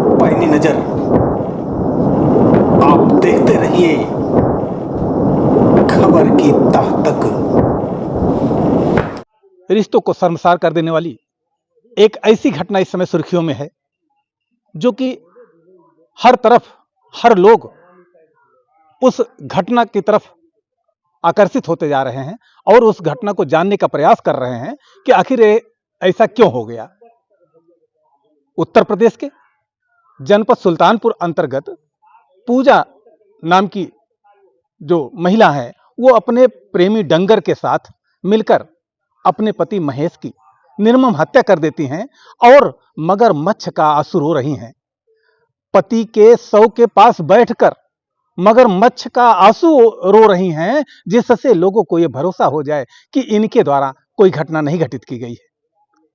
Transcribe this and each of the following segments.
पैनी नजर आप देखते रहिए खबर की तह तक। रिश्तों को शर्मसार कर देने वाली एक ऐसी घटना इस समय सुर्खियों में है जो कि हर तरफ हर लोग उस घटना की तरफ आकर्षित होते जा रहे हैं और उस घटना को जानने का प्रयास कर रहे हैं कि आखिर ऐसा क्यों हो गया। उत्तर प्रदेश के जनपद सुल्तानपुर अंतर्गत पूजा नाम की जो महिला है वो अपने प्रेमी डंगर के साथ मिलकर अपने पति महेश की निर्मम हत्या कर देती हैं और मगरमच्छ का आंसू रो रही हैं। पति के शव के पास बैठकर मगरमच्छ का आंसू रो रही हैं, जिससे लोगों को यह भरोसा हो जाए कि इनके द्वारा कोई घटना नहीं घटित की गई है।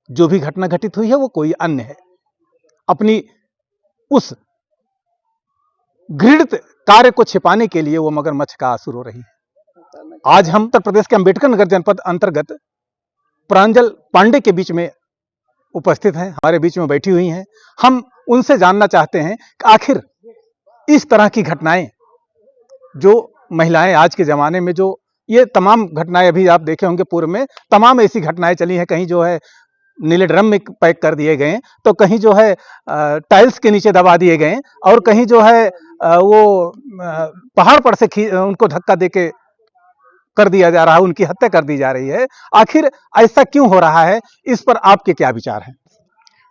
जो भी घटना घटित हुई है वो कोई अन्य है। अपनी उस घृणित कार्य को छिपाने के लिए वो मगरमच्छ का आंसू रो रही है। आज हम उत्तर प्रदेश के अंबेडकर नगर जनपद अंतर्गत प्रांजल पांडे के बीच में उपस्थित हैं, हमारे बीच में बैठी हुई हैं। हम उनसे जानना चाहते हैं कि आखिर इस तरह की घटनाएं जो महिलाएं आज के जमाने में जो ये तमाम घटनाएं अभी आप देखे होंगे पूर्व में तमाम ऐसी घटनाएं चली हैं। कहीं जो है नीले ड्रम में पैक कर दिए गए, तो कहीं जो है टाइल्स के नीचे दबा दिए गए और कहीं जो है वो पहाड़ पर से उनको धक्का देके कर दिया जा रहा है, उनकी हत्या कर दी जा रही है। आखिर ऐसा क्यों हो रहा है, इस पर आपके क्या विचार हैं?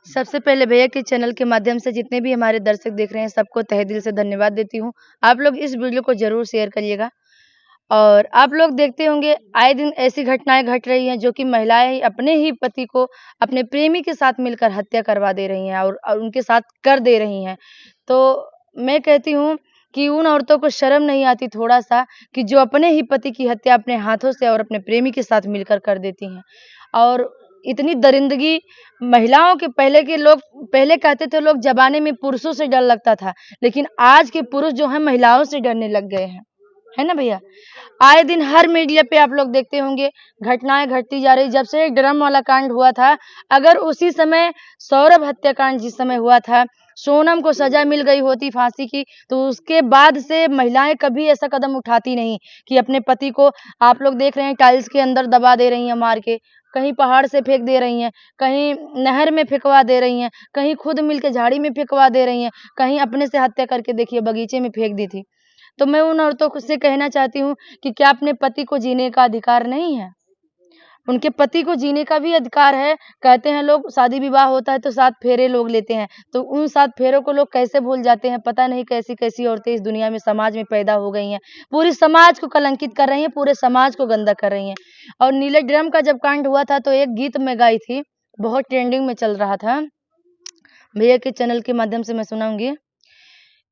सबसे पहले भैया के चैनल के माध्यम से जितने भी हमारे दर्शक देख रहे हैं सबको तहे दिल से धन्यवाद देती हूँ। आप लोग इस वीडियो को जरूर शेयर करिएगा। और आप लोग देखते होंगे आए दिन ऐसी घटनाएं घट रही हैं जो कि महिलाएं अपने ही पति को अपने प्रेमी के साथ मिलकर हत्या करवा दे रही हैं और उनके साथ कर दे रही हैं। तो मैं कहती हूँ कि उन औरतों को शर्म नहीं आती थोड़ा सा कि जो अपने ही पति की हत्या अपने हाथों से और अपने प्रेमी के साथ मिलकर कर देती हैं। और इतनी दरिंदगी महिलाओं के पहले कहते थे लोग जमाने में पुरुषों से डर लगता था, लेकिन आज के पुरुष जो है महिलाओं से डरने लग गए हैं, है ना भैया। आए दिन हर मीडिया पे आप लोग देखते होंगे घटनाएं घटती जा रही। जब से एक ड्रम वाला कांड हुआ था, अगर उसी समय सौरभ हत्याकांड जिस समय हुआ था, सोनम को सजा मिल गई होती फांसी की, तो उसके बाद से महिलाएं कभी ऐसा कदम उठाती नहीं कि अपने पति को आप लोग देख रहे हैं टाइल्स के अंदर दबा दे रही हैं मार के, कहीं पहाड़ से फेंक दे रही हैं, कहीं नहर में फेंकवा दे रही हैं, कहीं खुद मिलके झाड़ी में फेंकवा दे रही हैं, कहीं अपने से हत्या करके देखिए बगीचे में फेंक दी थी। तो मैं उन औरतों से कहना चाहती हूँ कि क्या अपने पति को जीने का अधिकार नहीं है? उनके पति को जीने का भी अधिकार है। कहते हैं लोग शादी विवाह होता है तो 7 फेरे लोग लेते हैं, तो उन 7 फेरों को लोग कैसे भूल जाते हैं? पता नहीं कैसी-कैसी औरतें इस दुनिया में समाज में पैदा हो गई हैं। पूरी समाज को कलंकित कर रही हैं, पूरे समाज को गंदा कर रही हैं। और नीले ड्रम का जब कांड हुआ था तो एक गीत मैं गाई थी, बहुत ट्रेंडिंग में चल रहा था। भैया के चैनल के माध्यम से मैं सुनाऊँगी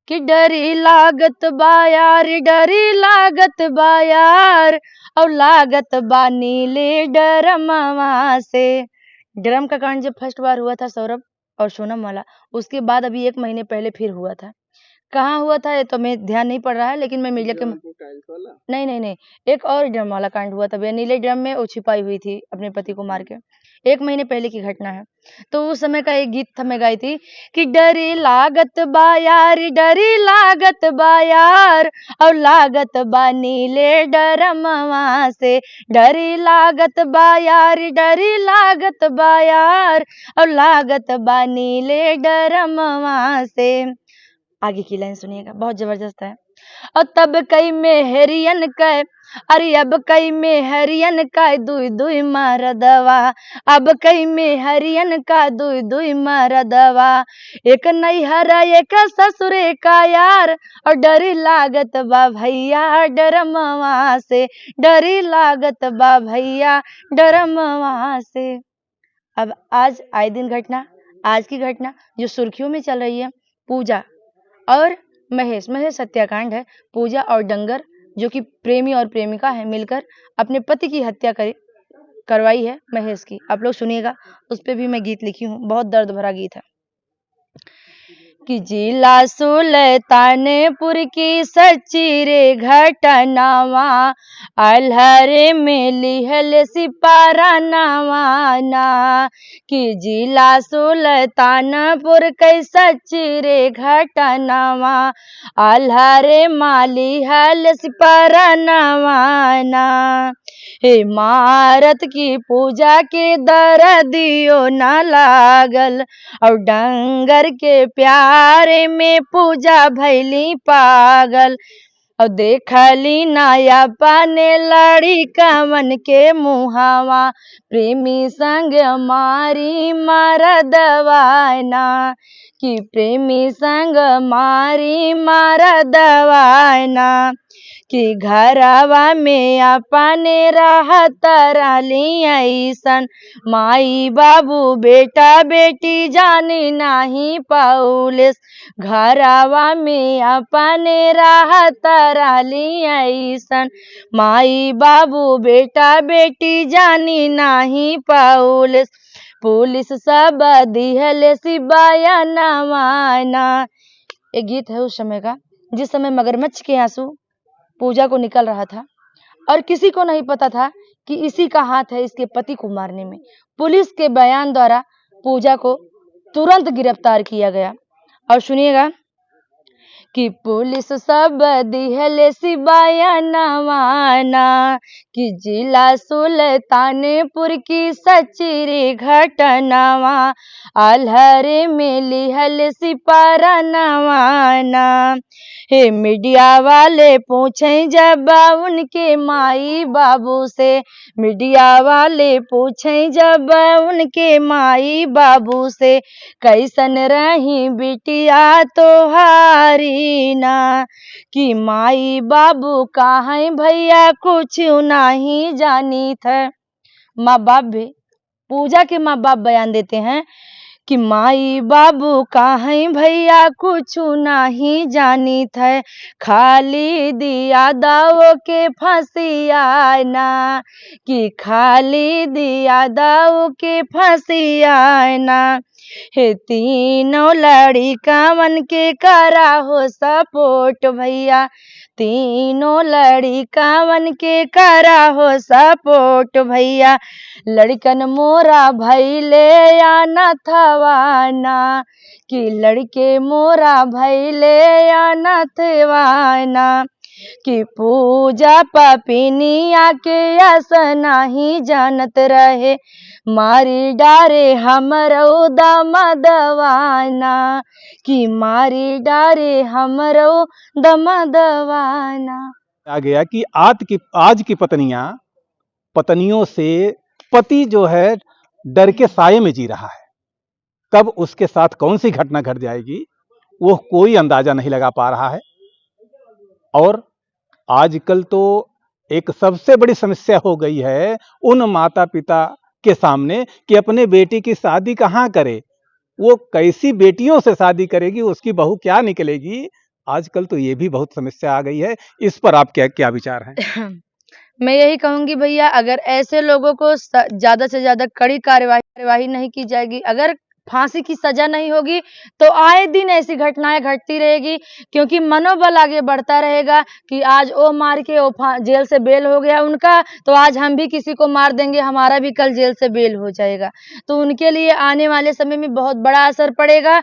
कि डरी लागत बा यार, डरी लागत बा यार, और लागत बा नीले ड्रमवा से। ड्रम का कांड जब फर्स्ट बार हुआ था सौरभ और सोनम वाला, उसके बाद अभी 1 महीने पहले फिर हुआ था। कहाँ हुआ था ये तो मैं ध्यान नहीं पड़ रहा है, लेकिन मैं मीडिया के नहीं, एक और ड्रम वाला कांड हुआ था भैया। नीले ड्रम में वो छिपाई हुई थी अपने पति को मार के। 1 महीने पहले की घटना है। तो उस समय का एक गीत था मैं गाई थी कि डरी लागत बा यार, डरी लागत बा यार, और लागत बा नीले ड्रमवा से। डरी लागत बा यार, डरी लागत बा यार, और लागत बा नीले ड्रमवा से। आगे की लाइन सुनिएगा, बहुत जबरदस्त है। और तब कई मेहरियन कै, अरे अब कई मेहरियन का दुई दुई मरदवा, अब कई मेहरियन का दुई दुई मरदवा, एक नैहर एक ससुरे का यार, और डरी लागत बा भैया डरमवा से, डरी लागत बा भैया डरमवा से। अब आज आए दिन घटना, आज की घटना जो सुर्खियों में चल रही है, पूजा और महेश हत्याकांड है। पूजा और डंगर जो कि प्रेमी और प्रेमिका है मिलकर अपने पति की हत्या करवाई है महेश की। आप लोग सुनिएगा, उस पे भी मैं गीत लिखी हूँ, बहुत दर्द भरा गीत है कि जिला सुल्तानपुर की सच्ची रे घटनावा अल्हरे में लिहल सिपारा नवाना कि जिला सुल्तानपुर की सच्ची रे घटनावा अल्हरे में लिहल सिपारा नवाना हे मारत की पूजा के दरदियो न लागल और डंगर के प्यारे में पूजा भैली पागल और देखली नया पाने लड़ी कमन के मुहावा प्रेमी संग मारी मरदवाना कि प्रेमी संग मारी मरदवाना कि घरवा में अपने रहत रहली ऐसन माई बाबू बेटा बेटी जानी नहीं पौलिस घरवा में अपने रहत रहली ऐसन माई बाबू बेटा बेटी जानी नहीं पौलिस पुलिस सब दिहल सिबाया नवाना। एक गीत है उस समय का जिस समय मगरमच्छ के आंसू पूजा को निकल रहा था और किसी को नहीं पता था कि इसी का हाथ है इसके पति को मारने में। पुलिस के बयान द्वारा पूजा को तुरंत गिरफ्तार किया गया। और सुनिएगा कि पुलिस सब दिहल सिबाया नवाना कि जिला सुल्तानपुर की सच्ची रे घटनावा अल्हरे में लिहल सिपारा नवाना। हे मीडिया वाले पूछें जब उनके माई बाबू से मीडिया वाले पूछें जब उनके माई बाबू से कैसन रही बिटिया तोहारी ना कि माई बाबू कहाँ भैया कुछ नहीं जानी था। माँ बाप भी पूजा के माँ बाप बयान देते हैं कि माई बाबू कहाँ भैया कुछ नहीं जानी थे खाली दिया दाओ के फंसिया ना कि खाली दिया दाओ के फंसिया ना। हे तीनों लड़िकावन के करा हो सपोर्ट भैया तीनों लड़िकावन के करा हो सपोर्ट भैया लड़कन मोरा भैले या नथवाना कि लड़के मोरा भैले या नथवाना कि पूजा पपिनिया के ऐसा नहीं जानत रहे मारी डारे हमरो दमदवाना कि मारी डारे हमरो दमदवाना। आ गया कि आज की पत्नियों से पति जो है डर के साये में जी रहा है। कब उसके साथ कौन सी घटना घट जाएगी वो कोई अंदाजा नहीं लगा पा रहा है। और आजकल तो एक सबसे बड़ी समस्या हो गई है उन माता पिता के सामने कि अपने बेटी की शादी कहाँ करे, वो कैसी बेटियों से शादी करेगी, उसकी बहू क्या निकलेगी। आजकल तो ये भी बहुत समस्या आ गई है। इस पर आप क्या विचार हैं? मैं यही कहूंगी भैया अगर ऐसे लोगों को ज्यादा से ज्यादा कड़ी कार्यवाही नहीं की जाएगी, अगर फांसी की सजा नहीं होगी तो आए दिन ऐसी घटनाएं घटती रहेगी क्योंकि मनोबल आगे बढ़ता रहेगा कि आज वो मार के वो जेल से बेल हो गया उनका तो आज हम भी किसी को मार देंगे हमारा भी कल जेल से बेल हो जाएगा। तो उनके लिए आने वाले समय में बहुत बड़ा असर पड़ेगा।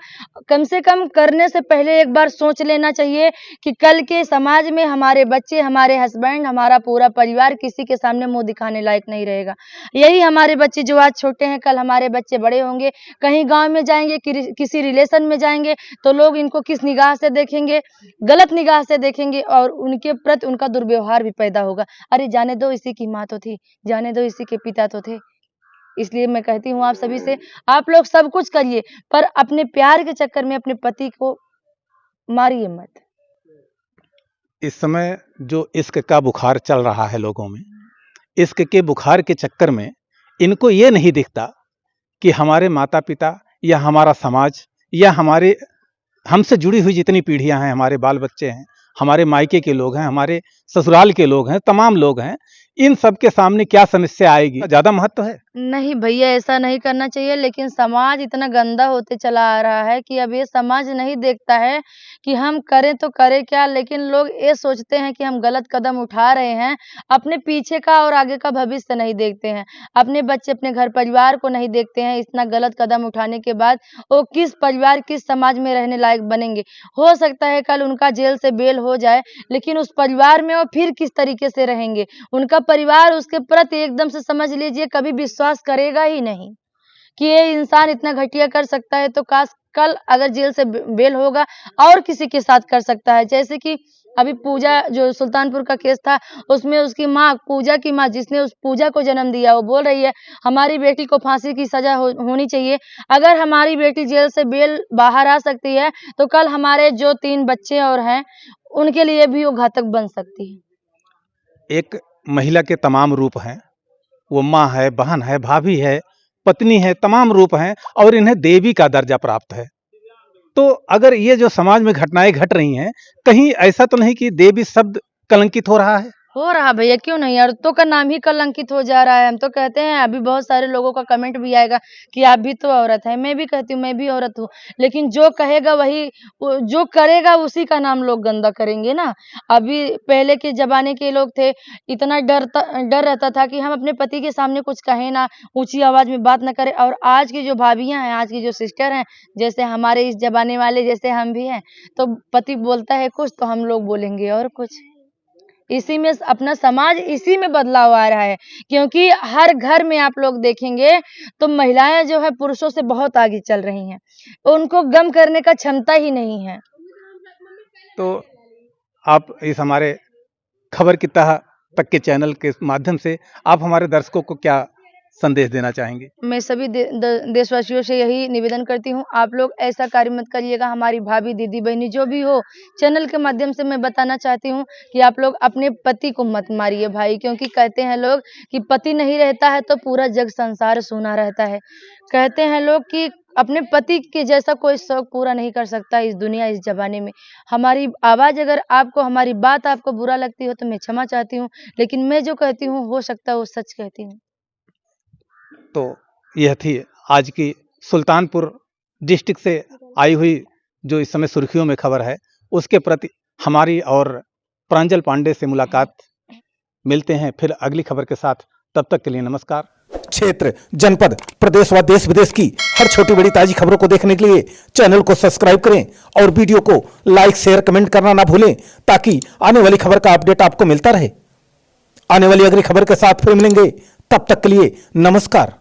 कम से कम करने से पहले एक बार सोच लेना चाहिए कि कल के समाज में हमारे बच्चे हमारे हस्बैंड हमारा पूरा परिवार किसी के सामने मुंह दिखाने लायक नहीं रहेगा। यही हमारे बच्चे जो आज छोटे हैं कल हमारे बच्चे बड़े होंगे, कहीं गांव में जाएंगे किसी रिलेशन में जाएंगे तो लोग इनको किस निगाह से देखेंगे, गलत निगाह से देखेंगे और उनके प्रति उनका दुर्व्यवहार भी पैदा होगा। अरे जाने दो इसी की माँ तो थी, जाने दो इसी के पिता तो थे। इसलिए मैं कहती हूँ आप सभी से आप लोग सब कुछ करिए पर अपने प्यार के चक्कर में अपने पति को मारिए मत। इस समय जो इश्क का बुखार चल रहा है लोगों में, इश्क के बुखार के चक्कर में इनको ये नहीं दिखता कि हमारे माता पिता या हमारा समाज या हमसे जुड़ी हुई जितनी पीढ़ियां हैं, हमारे बाल बच्चे हैं, हमारे मायके के लोग हैं, हमारे ससुराल के लोग हैं, तमाम लोग हैं, इन सब के सामने क्या समस्या आएगी ज्यादा महत्व है। नहीं भैया, ऐसा नहीं करना चाहिए, लेकिन समाज इतना गंदा होते चला आ रहा है कि अब ये समाज नहीं देखता है कि हम करें तो करें क्या, लेकिन लोग ये सोचते हैं कि हम गलत कदम उठा रहे हैं, अपने पीछे का और आगे का भविष्य नहीं देखते हैं। अपने बच्चे, अपने घर परिवार को नहीं देखते हैं, इतना गलत कदम उठाने के बाद वो किस परिवार, किस समाज में रहने लायक बनेंगे। हो सकता है कल उनका जेल से बेल हो जाए, लेकिन उस परिवार में वो फिर किस तरीके से रहेंगे। उनका परिवार उसके प्रति एकदम से समझ लीजिए कभी विश्वास करेगा ही नहीं कि ये इंसान इतना घटिया कर सकता है। तो काश कल अगर जेल से बेल होगा और किसी के साथ कर सकता है। जैसे कि अभी पूजा, जो सुल्तानपुर का केस था, उसमें उसकी माँ, पूजा की माँ, जिसने उस पूजा को जन्म दिया, वो बोल रही है हमारी बेटी को फांसी की सजा होनी चाहिए। अगर हमारी बेटी जेल से बेल बाहर आ सकती है तो कल हमारे जो 3 बच्चे और हैं उनके लिए भी वो घातक बन सकती है। एक महिला के तमाम रूप हैं, वो माँ है, बहन है, भाभी है, पत्नी है, तमाम रूप हैं और इन्हें देवी का दर्जा प्राप्त है। तो अगर ये जो समाज में घटनाएं घट रही हैं, कहीं ऐसा तो नहीं कि देवी शब्द कलंकित हो रहा है? हो रहा भैया, क्यों नहीं? औरतों का नाम ही कलंकित हो जा रहा है। हम तो कहते हैं, अभी बहुत सारे लोगों का कमेंट भी आएगा कि आप भी तो औरत हैं। मैं भी कहती हूँ मैं भी औरत हूँ, लेकिन जो कहेगा वही, जो करेगा उसी का नाम लोग गंदा करेंगे ना। अभी पहले के ज़माने के लोग थे, इतना डर रहता था कि हम अपने पति के सामने कुछ कहें ना, ऊँची आवाज़ में बात ना करें। और आज की जो भाभियाँ हैं, आज की जो सिस्टर हैं, जैसे हमारे इस ज़माने वाले जैसे हम भी हैं, तो पति बोलता है कुछ तो हम लोग बोलेंगे और कुछ। इसी में अपना समाज, इसी में बदलाव आ रहा है, क्योंकि हर घर में आप लोग देखेंगे तो महिलाएं जो है पुरुषों से बहुत आगे चल रही हैं। उनको गम करने का क्षमता ही नहीं है। तो आप इस हमारे खबर की तह तक के चैनल के माध्यम से आप हमारे दर्शकों को क्या संदेश देना चाहेंगे? मैं सभी देशवासियों से यही निवेदन करती हूँ, आप लोग ऐसा कार्य मत करिएगा। हमारी भाभी, दीदी, बहनी जो भी हो, चैनल के माध्यम से मैं बताना चाहती हूँ कि आप लोग अपने पति को मत मारिए भाई, क्योंकि कहते हैं लोग कि पति नहीं रहता है तो पूरा जग संसार सूना रहता है। कहते हैं लोग कि अपने पति के जैसा कोई शौक पूरा नहीं कर सकता इस दुनिया, इस ज़माने में। हमारी आवाज़ अगर आपको, हमारी बात आपको बुरा लगती हो तो मैं क्षमा चाहती हूँ, लेकिन मैं जो कहती हूँ हो सकता है वो सच कहती हूँ। तो यह थी आज की सुल्तानपुर डिस्ट्रिक्ट से आई हुई जो इस समय सुर्खियों में खबर है, उसके प्रति हमारी और प्रांजल पांडे से मुलाकात। मिलते हैं फिर अगली खबर के साथ, तब तक के लिए नमस्कार। क्षेत्र, जनपद, प्रदेश व देश विदेश की हर छोटी बड़ी ताजी खबरों को देखने के लिए चैनल को सब्सक्राइब करें और वीडियो को लाइक, शेयर, कमेंट करना ना भूलें, ताकि आने वाली खबर का अपडेट आपको मिलता रहे। आने वाली अगली खबर के साथ फिर मिलेंगे, तब तक के लिए नमस्कार।